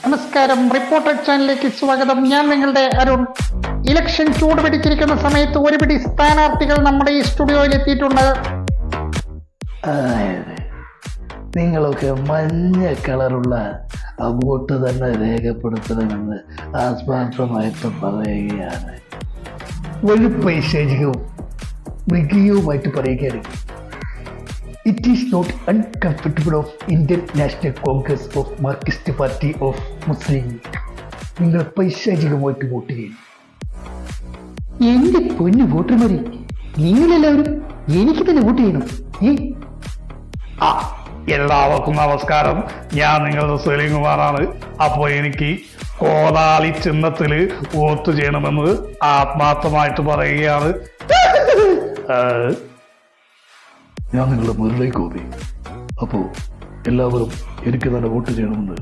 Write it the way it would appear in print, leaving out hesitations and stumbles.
നമസ്കാരം, റിപ്പോർട്ടർ ചാനലിലേക്ക് സ്വാഗതം. ഞാൻ നിങ്ങളുടെ അരുൺ. ഇലക്ഷൻ ചൂടുപിടിച്ചിരിക്കുന്ന സമയത്ത് ഒരുപിടി സ്ഥാനാർത്ഥികൾ നമ്മുടെ ഈ സ്റ്റുഡിയോയിൽ എത്തിയിട്ടുണ്ട്. അതായത് നിങ്ങളൊക്കെ മഞ്ഞ കളറുള്ള ആ വോട്ട് തന്നെ രേഖപ്പെടുത്തണമെന്ന് ആത്മാർത്ഥമായിട്ട് പറയുകയാണ്. ഒരു പൈശാചികവും മൃഗീയവുമായിട്ട് പറയുകയാണ്. It is not uncomfortable of Indian National Congress of Marxist party of Muslim League. നിങ്ങൾ പൈശാചികമായിട്ട് വോട്ട് ചെയ്യും. എന്റെ പൊന്നു വോട്ടർമാരെ, നിങ്ങളെല്ലാവരും എനിക്ക് തന്നെ വോട്ട് ചെയ്യണം. എല്ലാവർക്കും നമസ്കാരം. ഞാൻ നിങ്ങളുടെ സലീംകുമാറാണ്. അപ്പോൾ എനിക്ക് കോടാലി ചിഹ്നത്തിൽ വോട്ട് ചെയ്യണമെന്ന് ആത്മാർത്ഥമായിട്ട് പറയുകയാണ്. ഞാൻ നിങ്ങളുടെ മുരളി ഗോപി. അപ്പോൾ എല്ലാവരും എനിക്ക് തന്നെ വോട്ട് ചെയ്യണമെന്ന്